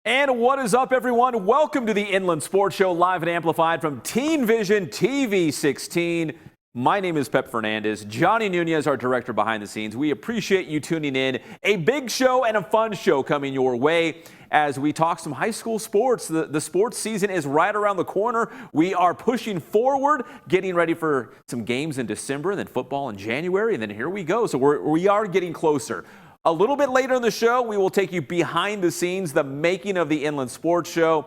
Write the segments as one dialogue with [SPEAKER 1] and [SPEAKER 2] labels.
[SPEAKER 1] And what is up, everyone? Welcome to the Inland Sports Show, live and amplified from Teen Vision TV 16. My name is Pep Fernandez. Johnny Nunez, our director behind the scenes. We appreciate you tuning in. A big show and a fun show coming your way as we talk some high school sports. The sports season is right around the corner. We are pushing forward, getting ready for some games in December, and then football in January, and then here we go. So we are getting closer. A little bit later in the show, we will take you behind the scenes, the making of the Inland Sports Show.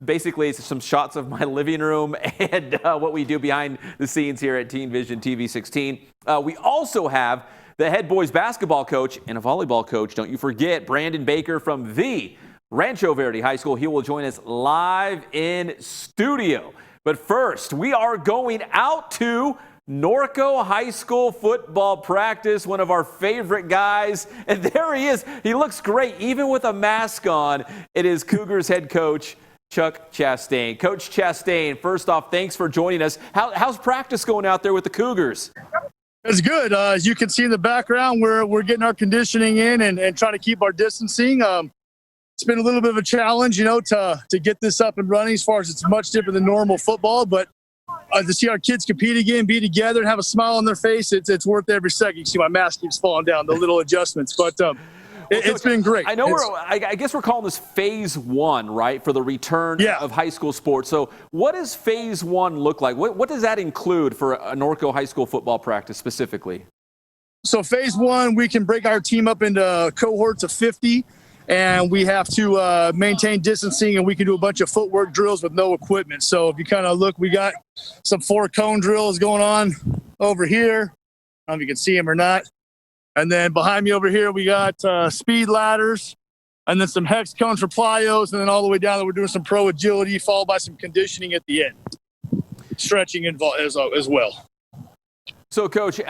[SPEAKER 1] Basically, it's some shots of my living room and what we do behind the scenes here at Teen Vision TV 16. We also have the head boys basketball coach and a volleyball coach. Don't you forget, Brandon Baker from the Rancho Verde High School. He will join us live in studio. But first, we are going out to Norco High School football practice, one of our favorite guys. And there he is. He looks great, even with a mask on. It is Cougars head coach Chuck Chastain. Coach Chastain, first off, thanks for joining us. How's practice going out there with the Cougars?
[SPEAKER 2] It's good. As you can see in the background, we're getting our conditioning in and trying to keep our distancing. It's been a little bit of a challenge, to get this up and running as far as it's much different than normal football, but to see our kids compete again, be together, and have a smile on their face, it's worth every second. You see my mask keeps falling down, the little adjustments, but it's been great.
[SPEAKER 1] I know I guess we're calling this phase one, right, for the return of high school sports. So what does phase one look like? What does that include for a Norco high school football practice specifically?
[SPEAKER 2] So phase one, we can break our team up into cohorts of 50. And we have to maintain distancing, and we can do a bunch of footwork drills with no equipment. So if you kind of look, we got some 4-cone drills going on over here. I don't know if you can see them or not. And then behind me over here, we got speed ladders, and then some hex cones for plyos, and then all the way down there, we're doing some pro agility, followed by some conditioning at the end. Stretching as well.
[SPEAKER 1] So, Coach,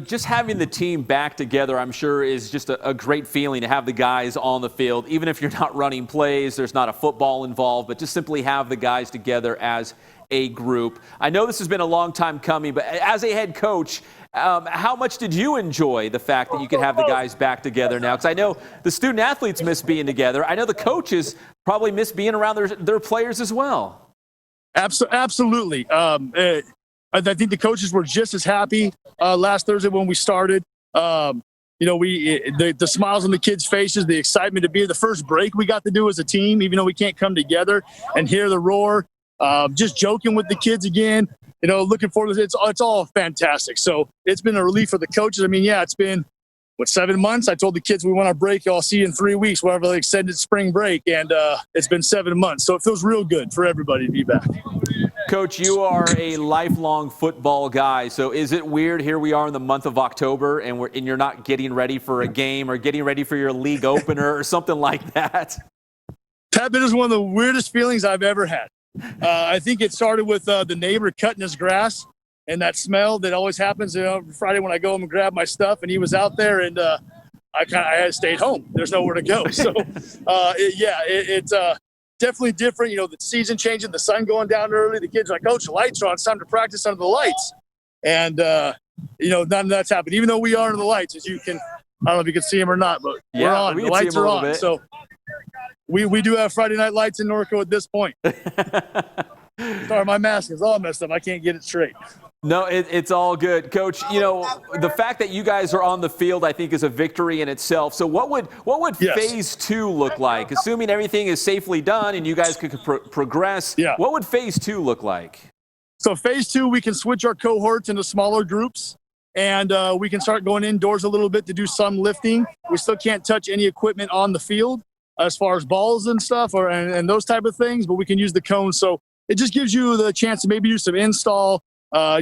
[SPEAKER 1] just having the team back together, I'm sure, is just a great feeling to have the guys on the field. Even if you're not running plays, there's not a football involved, but just simply have the guys together as a group. I know this has been a long time coming, but as a head coach, how much did you enjoy the fact that you could have the guys back together now? Because I know the student athletes miss being together. I know the coaches probably miss being around their players as well.
[SPEAKER 2] Absolutely. I think the coaches were just as happy last Thursday when we started. The smiles on the kids' faces, the excitement to be the first break we got to do as a team, even though we can't come together and hear the roar. Just joking with the kids again. Looking forward to it. It's all fantastic. So it's been a relief for the coaches. It's been 7 months. I told the kids we want our break. I'll see you in 3 weeks, whatever they extended spring break, and it's been 7 months. So it feels real good for everybody to be back.
[SPEAKER 1] Coach, you are a lifelong football guy, so is it weird here we are in the month of October and you're not getting ready for a game or getting ready for your league opener or something like that?
[SPEAKER 2] Pep, it is one of the weirdest feelings I've ever had. I think it started with the neighbor cutting his grass and that smell that always happens Friday when I go home and grab my stuff, and he was out there, and I stayed home. There's nowhere to go. So, it's definitely different. You know, the season changing, the sun going down early. The kids are like, Coach, the lights are on. It's time to practice under the lights. And, none of that's happened. Even though we are under the lights, as you can, I don't know if you can see them or not, but we're on. The lights are on. Bit. So we do have Friday night lights in Norco at this point. Sorry, my mask is all messed up. I can't get it straight.
[SPEAKER 1] No, it's all good. Coach, the fact that you guys are on the field, I think, is a victory in itself. So what would phase 2 look like? Assuming everything is safely done and you guys could progress, what would phase 2 look like?
[SPEAKER 2] So phase 2, we can switch our cohorts into smaller groups, and we can start going indoors a little bit to do some lifting. We still can't touch any equipment on the field as far as balls and stuff and those type of things, but we can use the cones. So it just gives you the chance to maybe do some install,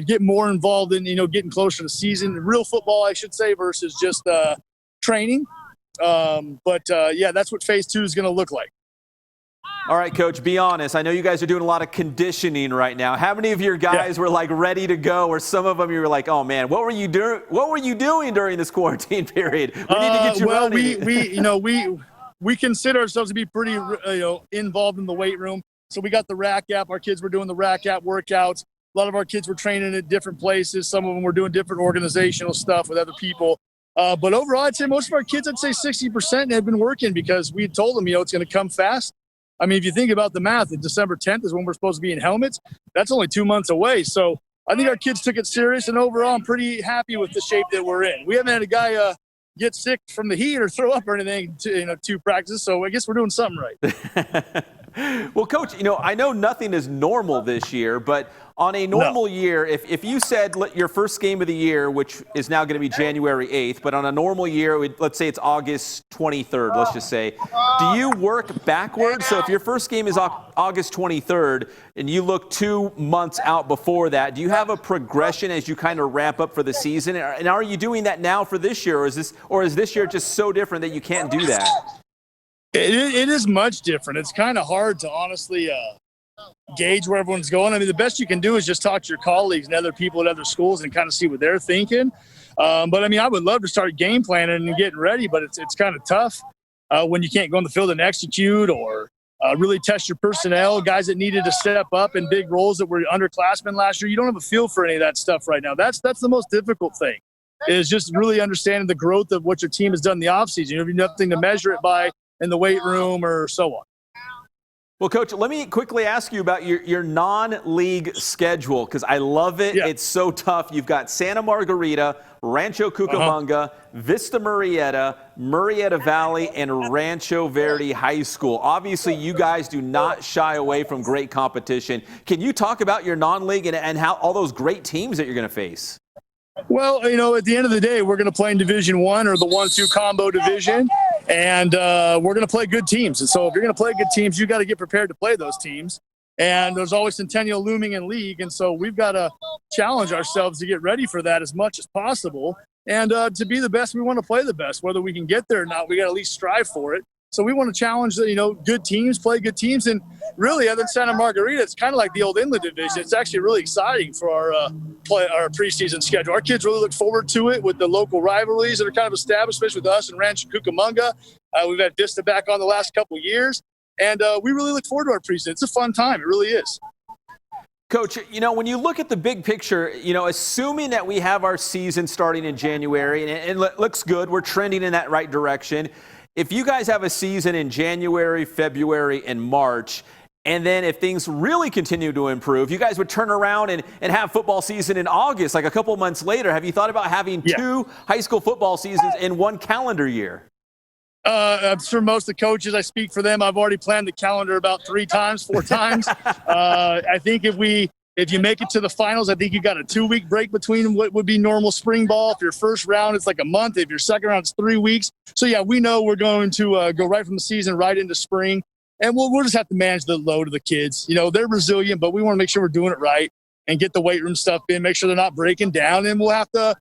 [SPEAKER 2] get more involved in, getting closer to the season, real football, I should say, versus just training. That's what phase 2 is going to look like.
[SPEAKER 1] All right, Coach, be honest. I know you guys are doing a lot of conditioning right now. How many of your guys were like ready to go, or some of them you were like, oh man, what were you doing? What were you doing during this quarantine period? We need to get you running. We consider ourselves to be pretty, involved in the weight room. So we got the rack app. Our kids were doing the rack app workouts. A lot of our kids were training at different places. Some of them were doing different organizational stuff with other people. But overall, I'd say most of our kids, 60% have been working because we told them, it's going to come fast. I mean, if you think about the math, December 10th is when we're supposed to be in helmets. That's only 2 months away. So I think our kids took it serious, and overall, I'm pretty happy with the shape that we're in. We haven't had a guy get sick from the heat or throw up or anything to practice. So I guess we're doing something right. Well, Coach, I know nothing is normal this year, but on a normal year, if you said your first game of the year, which is now going to be January 8th, but on a normal year, let's say it's August 23rd, let's just say, do you work backwards? So if your first game is August 23rd and you look 2 months out before that, do you have a progression as you kind of ramp up for the season? And are you doing that now for this year, or is this year just so different that you can't do that?
[SPEAKER 2] It is much different. It's kind of hard to honestly gauge where everyone's going. I mean, the best you can do is just talk to your colleagues and other people at other schools and kind of see what they're thinking. But I mean, I would love to start game planning and getting ready, but it's kind of tough when you can't go on the field and execute or really test your personnel. Guys that needed to step up in big roles that were underclassmen last year, you don't have a feel for any of that stuff right now. That's the most difficult thing, is just really understanding the growth of what your team has done in the offseason. You have nothing to measure it by in the weight room or so on.
[SPEAKER 1] Well, Coach, let me quickly ask you about your non-league schedule, because I love it. Yeah. It's so tough. You've got Santa Margarita, Rancho Cucamonga, Vista Murrieta, Murrieta Valley, and Rancho Verde High School. Obviously, you guys do not shy away from great competition. Can you talk about your non-league and how all those great teams that you're going to face?
[SPEAKER 2] Well, at the end of the day, we're going to play in Division I or the 1-2 combo division, and we're going to play good teams. And so if you're going to play good teams, you got to get prepared to play those teams. And there's always Centennial looming in league, and so we've got to challenge ourselves to get ready for that as much as possible. And to be the best, we want to play the best. Whether we can get there or not, we got to at least strive for it. So we want to challenge, good teams, play good teams. And really, other than Santa Margarita, it's kind of like the old Inland Division. It's actually really exciting for our preseason schedule. Our kids really look forward to it with the local rivalries that are kind of established, especially with us and Rancho Cucamonga. We've had Vista back on the last couple of years. And we really look forward to our preseason. It's a fun time. It really is.
[SPEAKER 1] Coach, when you look at the big picture, assuming that we have our season starting in January, and it looks good, we're trending in that right direction. If you guys have a season in January, February, and March, and then if things really continue to improve, you guys would turn around and have football season in August, like a couple months later. Have you thought about having 2 high school football seasons in one calendar year?
[SPEAKER 2] I'm sure most of the coaches, I speak for them, I've already planned the calendar about 4 times. I think if you make it to the finals, I think you got a 2-week break between what would be normal spring ball. If your first round, it's like a month. If your second round, it's 3 weeks. So, we know we're going to go right from the season right into spring. And we'll just have to manage the load of the kids. They're resilient, but we want to make sure we're doing it right and get the weight room stuff in, make sure they're not breaking down. And we'll have to,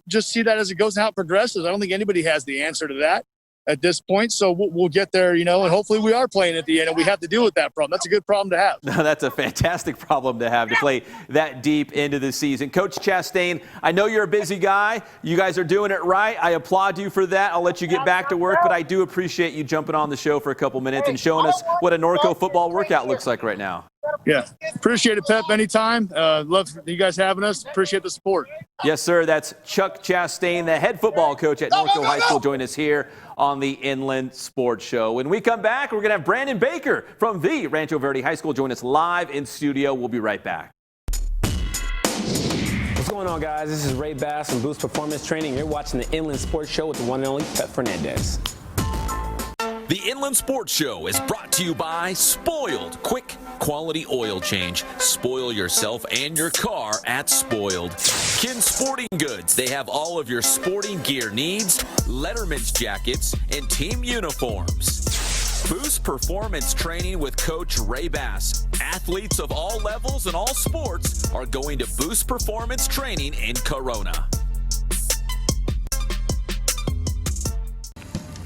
[SPEAKER 2] just see that as it goes and how it progresses. I don't think anybody has the answer to that. at this point. So we'll get there, and hopefully we are playing at the end and we have to deal with that problem. That's a good problem to have.
[SPEAKER 1] That's a fantastic problem to have, to play that deep into the season. Coach Chastain, I know you're a busy guy. You guys are doing it right. I applaud you for that. I'll let you get back to work, but I do appreciate you jumping on the show for a couple minutes and showing us what a Norco football workout looks like right now.
[SPEAKER 2] Yeah, appreciate it, Pep. Anytime. Love you guys having us. Appreciate the support.
[SPEAKER 1] Yes, sir. That's Chuck Chastain, the head football coach at Norco High School, join us here on the Inland Sports Show. When we come back, we're going to have Brandon Baker from the Rancho Verde High School join us live in studio. We'll be right back.
[SPEAKER 3] What's going on, guys? This is Ray Bass from Boost Performance Training. You're watching the Inland Sports Show with the one and only Pep Fernandez.
[SPEAKER 4] The Inland Sports Show is brought to you by Spoiled. Quick, quality oil change. Spoil yourself and your car at Spoiled. Kin Sporting Goods. They have all of your sporting gear needs, Letterman's jackets, and team uniforms. Boost Performance Training with Coach Ray Bass. Athletes of all levels and all sports are going to Boost Performance Training in Corona.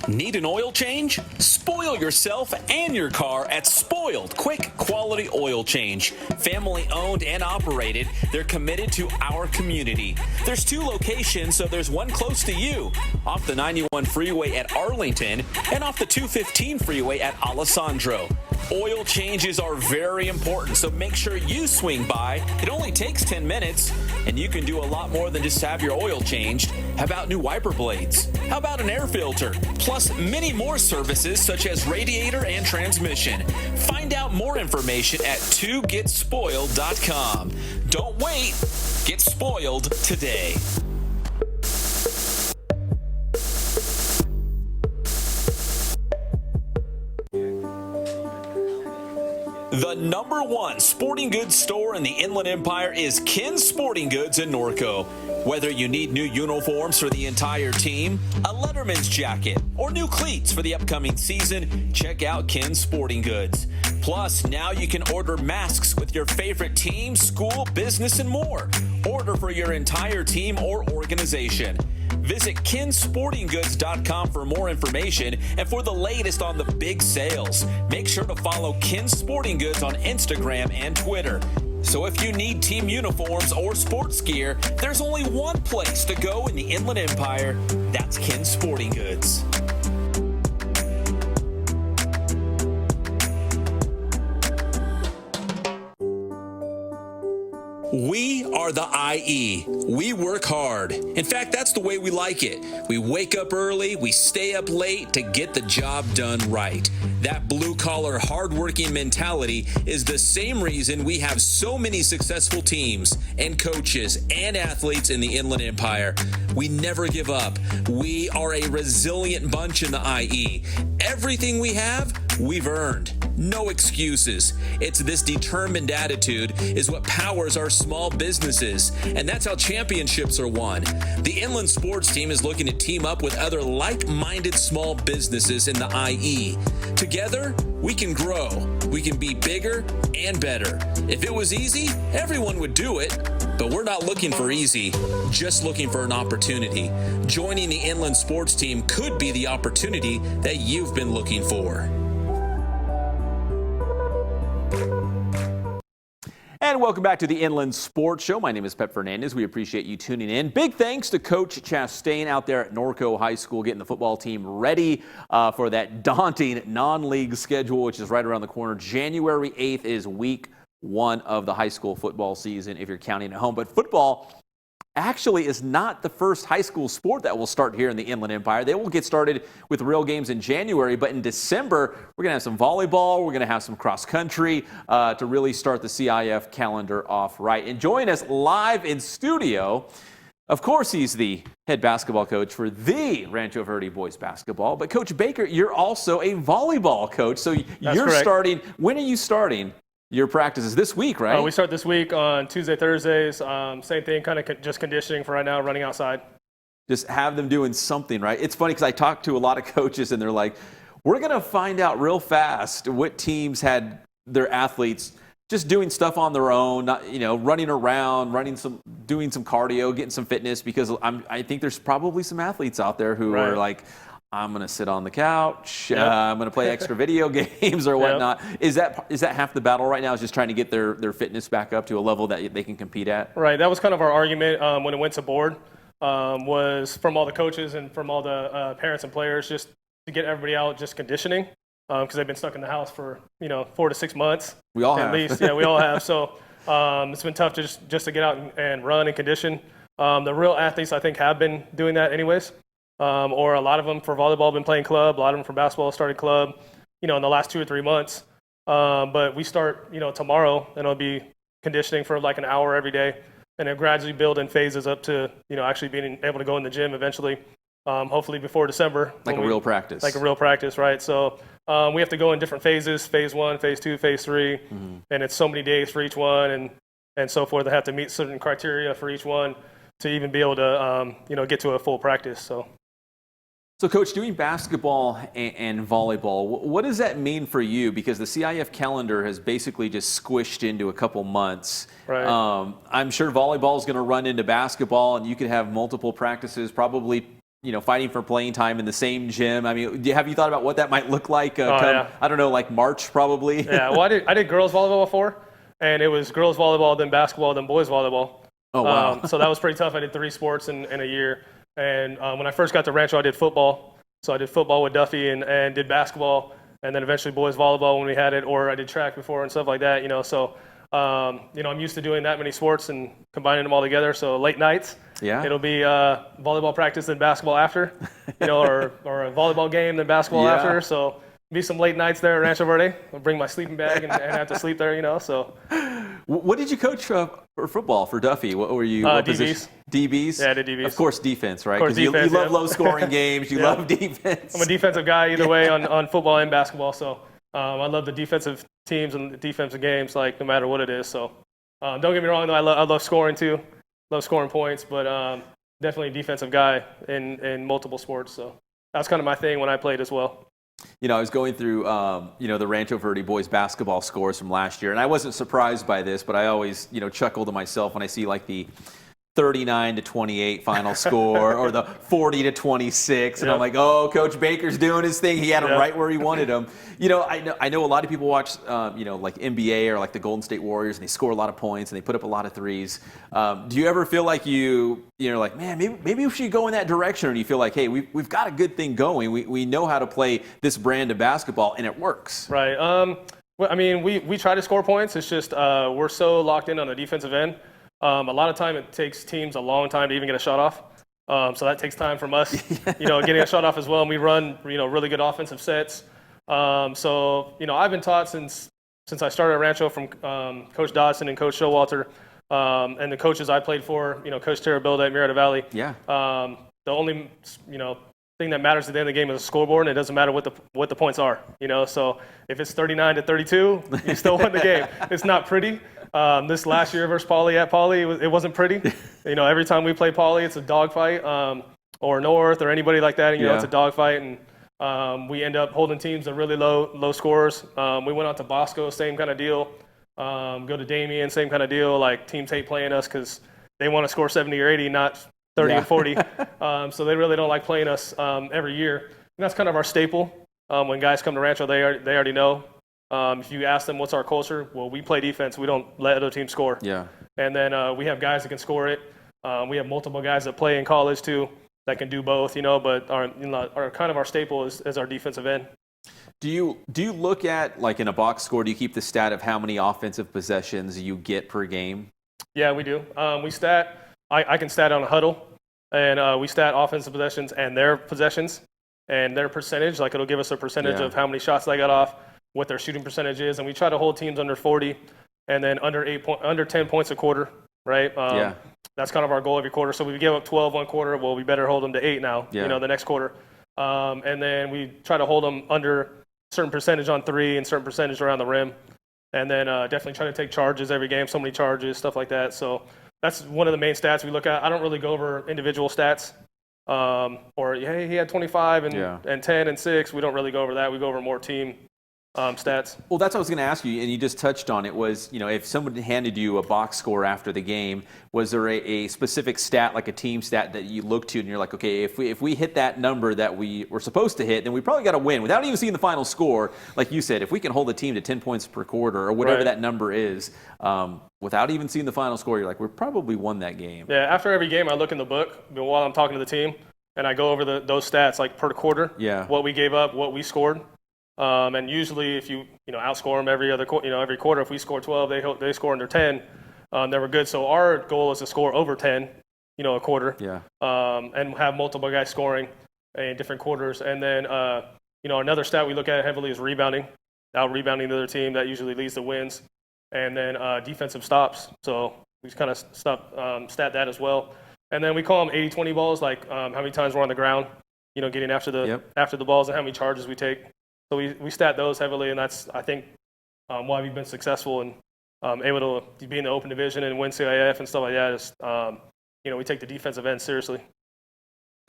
[SPEAKER 4] Need an oil change? Spoil yourself and your car at Spoiled. Quick, quality oil change. Family owned and operated. They're committed to our community. There's 2 locations, so there's one close to you. Off the 91 freeway at Arlington and off the 215 freeway at Alessandro. Oil changes are very important, so make sure you swing by. It only takes 10 minutes, and you can do a lot more than just have your oil changed. How about new wiper blades? How about an air filter? Plus many more services such as radiator and transmission. Find out more information at 2getspoiled.com. Don't wait. Get spoiled today. The #1 sporting goods store in the Inland Empire is Kin Sporting Goods in Norco. Whether you need new uniforms for the entire team, a Letterman's jacket, or new cleats for the upcoming season, check out Kin Sporting Goods. Plus, now you can order masks with your favorite team, school, business, and more. Order for your entire team or organization. Visit kinsportinggoods.com for more information and for the latest on the big sales. Make sure to follow Kin Sporting Goods on Instagram and Twitter. So if you need team uniforms or sports gear, there's only one place to go in the Inland Empire. That's Kin Sporting Goods. We are the IE. We work hard. In fact, that's the way we like it. We wake up early, we stay up late to get the job done right. That blue-collar, hard-working mentality is the same reason we have so many successful teams and coaches and athletes in the Inland Empire. We never give up. We are a resilient bunch in the IE. Everything we have, we've earned. No excuses. It's this determined attitude is what powers our small businesses, and that's how championships are won. The Inland Sports Team is looking to team up with other like-minded small businesses in the IE. Together, we can grow. We can be bigger and better. If it was easy, everyone would do it. But we're not looking for easy, just looking for an opportunity. Joining the Inland Sports Team could be the opportunity that you've been looking for.
[SPEAKER 1] And welcome back to the Inland Sports Show. My name is Pep Fernandez. We appreciate you tuning in. Big thanks to Coach Chastain out there at Norco High School, getting the football team ready for that daunting non-league schedule, which is right around the corner. January 8th is week 1 of the high school football season, if you're counting at home. But football actually is not the first high school sport that will start here in the Inland Empire. They will get started with real games in January, but in December, we're going to have some volleyball, we're going to have some cross country to really start the CIF calendar off right. And join us live in studio. Of course, he's the head basketball coach for the Rancho Verde boys basketball. But Coach Baker, you're also a volleyball coach. So you're starting. When are you starting your practices? This week, right?
[SPEAKER 5] We start this week on Tuesday, Thursdays. Same thing, kind of just conditioning for right now, running outside.
[SPEAKER 1] Just have them doing something, right? It's funny because I talk to a lot of coaches and they're like, we're going to find out real fast what teams had their athletes just doing stuff on their own, not, running around, doing some cardio, getting some fitness, because I think there's probably some athletes out there who are like, I'm going to sit on the couch. I'm going to play extra video games or whatnot. Is that half the battle right now, is just trying to get their fitness back up to a level that they can compete at?
[SPEAKER 5] Right. That was kind of our argument when it went to board, was from all the coaches and from all the parents and players, just to get everybody out just conditioning, because they've been stuck in the house for 4 to 6 months.
[SPEAKER 1] We all have.
[SPEAKER 5] At least, yeah, we all have. So it's been tough to just to get out and run and condition. The real athletes, I think, have been doing that anyways. Or a lot of them for volleyball have been playing club. A lot of them for basketball started club, in the last 2 or 3 months. But we start, tomorrow, and it'll be conditioning for like an hour every day, and then gradually build in phases up to, actually being able to go in the gym eventually, hopefully before December.
[SPEAKER 1] Like a real practice.
[SPEAKER 5] Like a real practice, right? So we have to go in different phases, phase 1, phase 2, phase 3, and it's so many days for each one and so forth. They have to meet certain criteria for each one to even be able to, get to a full practice.
[SPEAKER 1] So, Coach, doing basketball and volleyball, what does that mean for you? Because the CIF calendar has basically just squished into a couple months.
[SPEAKER 5] Right.
[SPEAKER 1] I'm sure volleyball is going to run into basketball, and you could have multiple practices, probably, fighting for playing time in the same gym. I mean, have you thought about what that might look like I don't know, like March probably?
[SPEAKER 5] Yeah, well, I did girls volleyball before, and it was girls volleyball, then basketball, then boys volleyball.
[SPEAKER 1] Oh, wow.
[SPEAKER 5] So that was pretty tough. I did 3 sports in a year. And when I first got to Rancho, I did football. So I did football with Duffy and did basketball, and then eventually boys volleyball when we had it, or I did track before and stuff like that, So, I'm used to doing that many sports and combining them all together. So late nights, it'll be volleyball practice and basketball after, or a volleyball game then basketball after. So be some late nights there at Rancho Verde. I'll bring my sleeping bag and have to sleep there, So.
[SPEAKER 1] What did you coach for football for Duffy? What were you? What
[SPEAKER 5] DBs.
[SPEAKER 1] DBs?
[SPEAKER 5] Yeah, I did DBs.
[SPEAKER 1] Of course, defense, right?
[SPEAKER 5] Because
[SPEAKER 1] you love low-scoring games. You love defense.
[SPEAKER 5] I'm a defensive guy either way on football and basketball. So I love the defensive teams and the defensive games, like no matter what it is. So don't get me wrong, though. I love scoring too. Love scoring points, but definitely a defensive guy in multiple sports. So that's kind of my thing when I played as well.
[SPEAKER 1] I was going through, the Rancho Verde boys basketball scores from last year, and I wasn't surprised by this, but I always, chuckle to myself when I see like the 39-28 final score or the 40-26, and I'm like, oh, Coach Baker's doing his thing. He had him right where he wanted him. I know a lot of people watch, like NBA or like the Golden State Warriors, and they score a lot of points and they put up a lot of threes. Do you ever feel like you're like, man, maybe we should go in that direction, or do you feel like, hey, we've got a good thing going. We know how to play this brand of basketball, and it works.
[SPEAKER 5] Right. Well, I mean, we try to score points. It's just we're so locked in on the defensive end. A lot of time it takes teams a long time to even get a shot off. So that takes time from us, getting a shot off as well. And we run, really good offensive sets. So, I've been taught since I started at Rancho from Coach Dodson and Coach Showalter, and the coaches I played for, Coach Terrabilda at Murrieta Valley. Yeah. The only, thing that matters at the end of the game is the scoreboard, and it doesn't matter what the points are. So if it's 39-32, you still win the game. It's not pretty. This last year versus Pauley at Pauley, it wasn't pretty. Every time we play Pauley, it's a dogfight, or North or anybody like that. It's a dogfight, and we end up holding teams to really low scores. We went out to Bosco, same kind of deal. Go to Damien, same kind of deal. Like teams hate playing us because they want to score 70 or 80, not 30 and 40. So they really don't like playing us every year. And that's kind of our staple. When guys come to Rancho, they already know. If you ask them what's our culture, well, we play defense. We don't let other teams score. Yeah. And then we have guys that can score it. We have multiple guys that play in college too that can do both. But our kind of our staple is our defensive end.
[SPEAKER 1] Do you look at, like in a box score, do you keep the stat of how many offensive possessions you get per game?
[SPEAKER 5] Yeah, we do. We stat. I can stat on a huddle, and we stat offensive possessions and their possessions and their percentage. Like it'll give us a percentage of how many shots they got off, what their shooting percentage is, and we try to hold teams under 40, and then under 10 points a quarter, right? That's kind of our goal every quarter. So we give up 12 one quarter, well, we better hold them to 8 now, the next quarter. And then we try to hold them under a certain percentage on 3 and certain percentage around the rim. And then definitely try to take charges every game, so many charges, stuff like that. So that's one of the main stats we look at. I don't really go over individual stats. Or, hey, he had 25 and 10 and 6. We don't really go over that. We go over more team stats.
[SPEAKER 1] Well, that's what I was going to ask you, and you just touched on it, was, if someone handed you a box score after the game, was there a specific stat, like a team stat that you look to and you're like, okay, if we hit that number that we were supposed to hit, then we probably got to win without even seeing the final score. Like you said, if we can hold the team to 10 points per quarter or whatever that number is, without even seeing the final score, you're like, we probably won that game.
[SPEAKER 5] Yeah, after every game, I look in the book while I'm talking to the team, and I go over those stats, like per quarter, what we gave up, what we scored. And usually, if you outscore them every quarter, if we score 12, they score under 10. They were good. So our goal is to score over 10, a quarter.
[SPEAKER 1] Yeah.
[SPEAKER 5] And have multiple guys scoring in different quarters. And then another stat we look at heavily is rebounding, out rebounding the other team. That usually leads to wins. And then defensive stops. So we kind of stat that as well. And then we call them 80-20 balls, like how many times we're on the ground, getting after the balls, and how many charges we take. So we stat those heavily, and that's, I think, why we've been successful and able to be in the open division and win CIF and stuff like that. Is we take the defensive end seriously.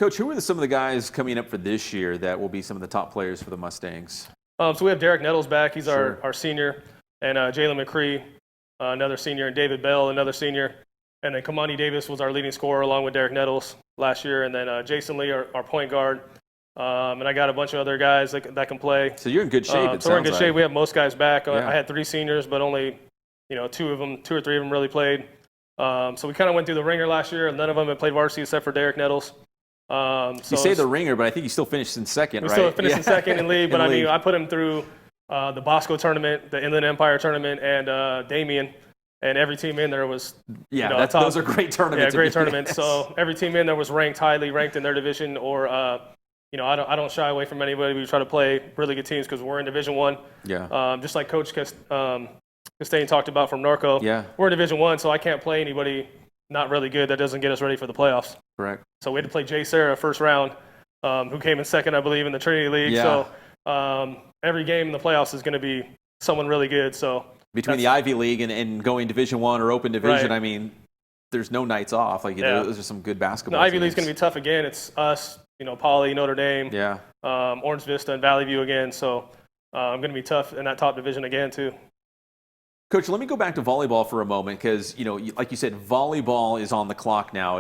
[SPEAKER 1] Coach, who are some of the guys coming up for this year that will be some of the top players for the Mustangs?
[SPEAKER 5] So we have Derek Nettles back. He's our senior, and Jalen McCree, another senior, and David Bell, another senior. And then Kamani Davis was our leading scorer along with Derek Nettles last year. And then Jason Lee, our point guard. And I got a bunch of other guys that can play.
[SPEAKER 1] So you're in good shape.
[SPEAKER 5] So we're in good shape. We have most guys back. I had 3 seniors, but only 2 or 3 of them really played. So we kind of went through the ringer last year, and none of them had played varsity except for Derek Nettles.
[SPEAKER 1] You say the ringer, but I think he still finished in second, right?
[SPEAKER 5] We still finished in second in league, but I mean, I put him through the Bosco tournament, the Inland Empire tournament, and Damien. And every team in there was,
[SPEAKER 1] those are great tournaments.
[SPEAKER 5] Yeah, great tournaments. So every team in there was highly ranked in their division, or I don't shy away from anybody. We try to play really good teams because we're in Division I.
[SPEAKER 1] Yeah.
[SPEAKER 5] Just like Coach Chastain talked about from Norco.
[SPEAKER 1] Yeah.
[SPEAKER 5] We're in Division I, so I can't play anybody not really good that doesn't get us ready for the playoffs.
[SPEAKER 1] Correct.
[SPEAKER 5] So we had to play Jay Sarah first round, who came in second, I believe, in the Trinity League.
[SPEAKER 1] Yeah.
[SPEAKER 5] So every game in the playoffs is going to be someone really good. So
[SPEAKER 1] between the Ivy League and going Division I or Open Division, I mean, there's no nights off. Like, those are some good basketball.
[SPEAKER 5] The Ivy League's going to be tough again. It's us, Poly, Notre Dame, Orange Vista, and Valley View again. So I'm going to be tough in that top division again, too.
[SPEAKER 1] Coach, let me go back to volleyball for a moment because, like you said, volleyball is on the clock now.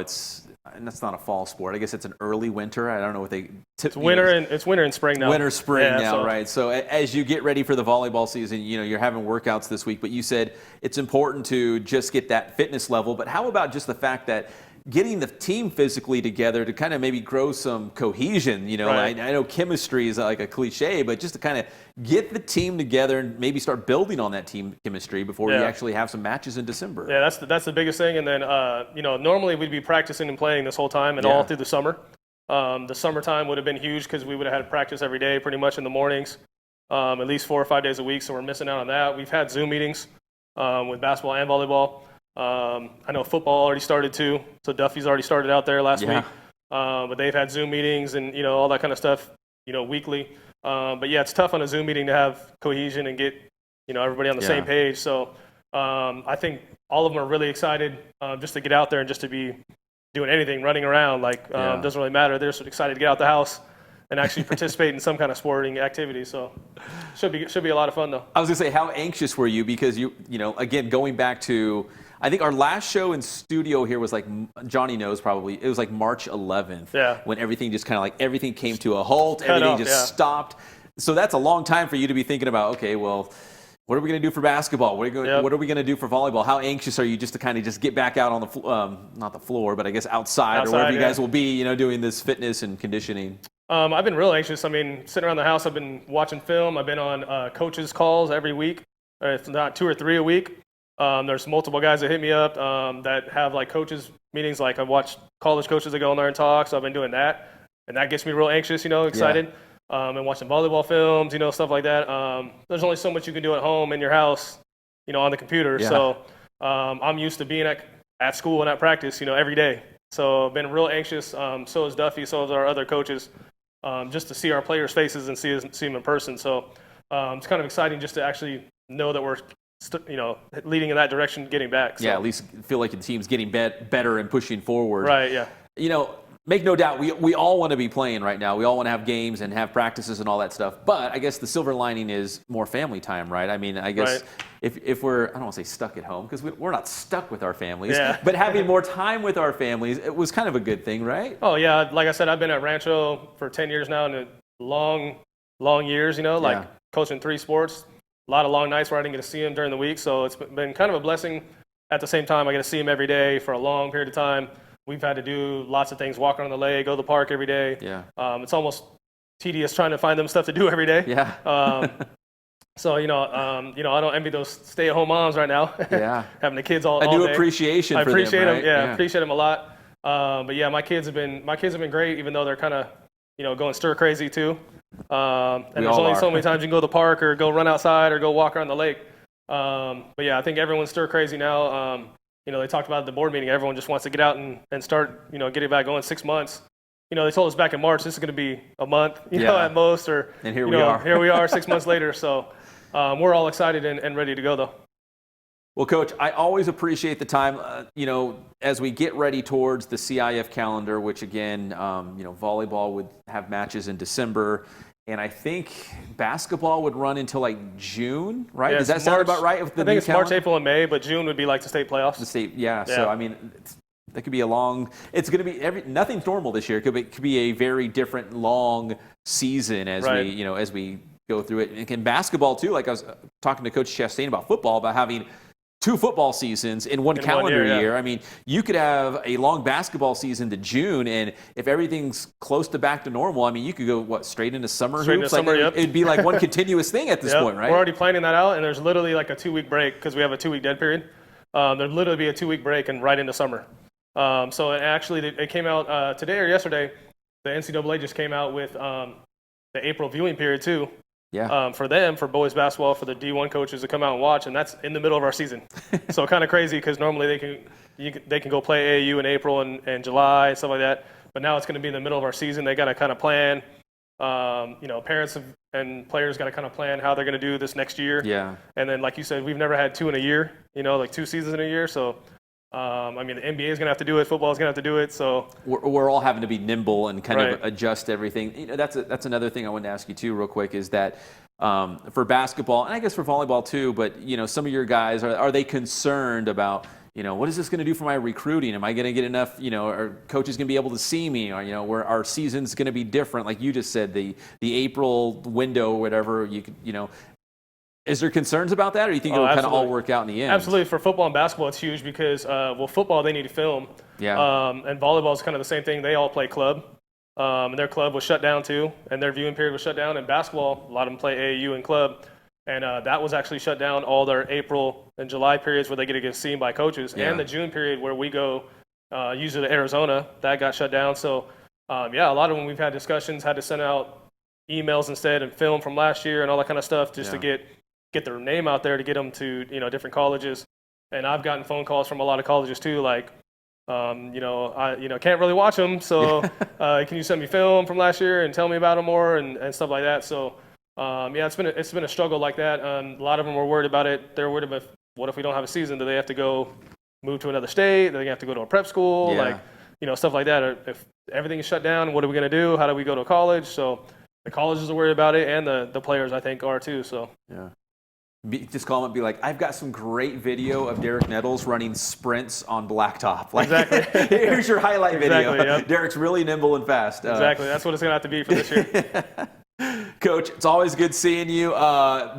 [SPEAKER 1] And that's not a fall sport. I guess it's an early winter. I don't know what they.
[SPEAKER 5] It's winter and spring now.
[SPEAKER 1] Winter, spring now, right? So as you get ready for the volleyball season, you're having workouts this week. But you said it's important to just get that fitness level. But how about just the fact that getting the team physically together to kind of maybe grow some cohesion? I know chemistry is like a cliche, but just to kind of get the team together and maybe start building on that team chemistry before you actually have some matches in December.
[SPEAKER 5] Yeah, that's the biggest thing. And then, normally we'd be practicing and playing this whole time and all through the summer. The summertime would have been huge because we would have had practice every day pretty much in the mornings, at least 4 or 5 days a week. So we're missing out on that. We've had Zoom meetings with basketball and volleyball. I know football already started too, so Duffy's already started out there last week. But they've had Zoom meetings and all that kind of stuff, weekly. But yeah, it's tough on a Zoom meeting to have cohesion and get everybody on the same page. So I think all of them are really excited just to get out there and just to be doing anything, running around. Doesn't really matter. They're just excited to get out the house and actually participate in some kind of sporting activity. So should be a lot of fun though.
[SPEAKER 1] I was gonna say, how anxious were you? Because again, going back to, I think our last show in studio here was like, Johnny knows probably, it was like March 11th when everything just kind of everything came to a halt, everything stopped. So that's a long time for you to be thinking about, okay, well, what are we going to do for basketball? What are we going to do for volleyball? How anxious are you just to kind of just get back out on the, not the floor, but I guess outside or wherever you guys will be, doing this fitness and conditioning?
[SPEAKER 5] I've been real anxious. I mean, sitting around the house, I've been watching film. I've been on coaches' calls every week, if not 2 or 3 a week. There's multiple guys that hit me up that have coaches meetings. I've watched college coaches that go in there and talk, so I've been doing that, and that gets me real anxious, excited. And watching volleyball films, stuff like that. There's only so much you can do at home in your house, on the computer. So I'm used to being at school and at practice, every day. So I've been real anxious. So is Duffy, so is our other coaches, just to see our players' faces and see them in person. So it's kind of exciting just to actually know that we're leading in that direction, getting back. So.
[SPEAKER 1] Yeah, at least feel like the team's getting better and pushing forward.
[SPEAKER 5] Right, yeah.
[SPEAKER 1] make no doubt, we all want to be playing right now. We all want to have games and have practices and all that stuff. But I guess the silver lining is more family time, right? I mean, I guess if we're, I don't want to say stuck at home, because we're not stuck with our families, but having more time with our families, it was kind of a good thing, right?
[SPEAKER 5] Oh, yeah. Like I said, I've been at Rancho for 10 years now, and long years, you know, like coaching 3 sports. A lot of long nights where I didn't get to see him during the week. So it's been kind of a blessing. At the same time, I get to see him every day for a long period of time. We've had to do lots of things, walk around the lake, go to the park every day.
[SPEAKER 1] Yeah.
[SPEAKER 5] It's almost tedious trying to find them stuff to do every day.
[SPEAKER 1] Yeah.
[SPEAKER 5] So, I don't envy those stay-at-home moms right now.
[SPEAKER 1] Yeah.
[SPEAKER 5] Having the kids all
[SPEAKER 1] I do
[SPEAKER 5] day.
[SPEAKER 1] appreciation
[SPEAKER 5] I
[SPEAKER 1] for
[SPEAKER 5] appreciate
[SPEAKER 1] them, right?
[SPEAKER 5] them. Yeah, appreciate them a lot. But yeah, my kids have been great, even though they're kind of, going stir crazy too. And there's only so many times you can go to the park or go run outside or go walk around the lake. But yeah, I think everyone's stir crazy now. They talked about at the board meeting, everyone just wants to get out and start, getting back going 6 months. They told us back in March, this is going to be a month, at most, or,
[SPEAKER 1] and here we are.
[SPEAKER 5] Here we are 6 months later. So we're all excited and ready to go though.
[SPEAKER 1] Well, Coach, I always appreciate the time, as we get ready towards the CIF calendar, which again, volleyball would have matches in December. And I think basketball would run until like June, right?
[SPEAKER 5] Yeah,
[SPEAKER 1] Does that sound about right?
[SPEAKER 5] I think it's March, April, and May, but June would be like the state playoffs.
[SPEAKER 1] The state, yeah. So, I mean, that could be it's going to be nothing's normal this year. It could be a very different, long season as we go through it. And in basketball, too, like I was talking to Coach Chastain about football, about having 2 football seasons in one calendar year. I mean, you could have a long basketball season to June, and if everything's close to back to normal, I mean, you could go, straight into summer hoops? It'd be like one continuous thing at this point, right?
[SPEAKER 5] We're already planning that out, and there's literally like a 2-week break because we have a 2-week dead period. There'd literally be a 2-week break and right into summer. So actually, it came out today or yesterday. The NCAA just came out with the April viewing period, too.
[SPEAKER 1] Yeah.
[SPEAKER 5] For boys basketball, for the D1 coaches to come out and watch, and that's in the middle of our season. So kind of crazy because normally they can go play AAU in April and July and stuff like that. But now it's going to be in the middle of our season. They got to kind of plan. Parents and players got to kind of plan how they're going to do this next year.
[SPEAKER 1] Yeah.
[SPEAKER 5] And then, like you said, we've never had 2 in a year. Like 2 seasons in a year. So. The NBA is going to have to do it. Football is going to have to do it. So
[SPEAKER 1] we're all having to be nimble and kind of adjust everything. That's another thing I wanted to ask you too, real quick, is that for basketball and I guess for volleyball too. But some of your guys are they concerned about what is this going to do for my recruiting? Am I going to get enough? Are coaches going to be able to see me? Or where our season's going to be different? Like you just said, the April window or whatever. You could Is there concerns about that, or do you think it'll kind of all work out in the end?
[SPEAKER 5] Absolutely. For football and basketball, it's huge because, football, they need to film.
[SPEAKER 1] Yeah.
[SPEAKER 5] And volleyball is kind of the same thing. They all play club. And their club was shut down, too. And their viewing period was shut down. And basketball, a lot of them play AAU and club. And that was actually shut down, all their April and July periods where they get seen by coaches. Yeah. And the June period where we go usually to Arizona, that got shut down. So, a lot of them we've had discussions, had to send out emails instead and film from last year and all that kind of stuff just to get their name out there to get them to, different colleges. And I've gotten phone calls from a lot of colleges too, like, I can't really watch them. So can you send me film from last year and tell me about them more and stuff like that. So, it's been a struggle like that. A lot of them were worried about it. They're worried about what if we don't have a season? Do they have to go move to another state? Do they have to go to a prep school?
[SPEAKER 1] Yeah.
[SPEAKER 5] Like, stuff like that. Or if everything is shut down, what are we going to do? How do we go to college? So the colleges are worried about it, and the players, I think, are too. So
[SPEAKER 1] yeah. Just call him and be like, I've got some great video of Derek Nettles running sprints on blacktop. Like,
[SPEAKER 5] exactly.
[SPEAKER 1] Here's your highlight video.
[SPEAKER 5] Yep.
[SPEAKER 1] Derek's really nimble and fast.
[SPEAKER 5] Exactly. That's what it's going to have to be for this year.
[SPEAKER 1] Coach, it's always good seeing you.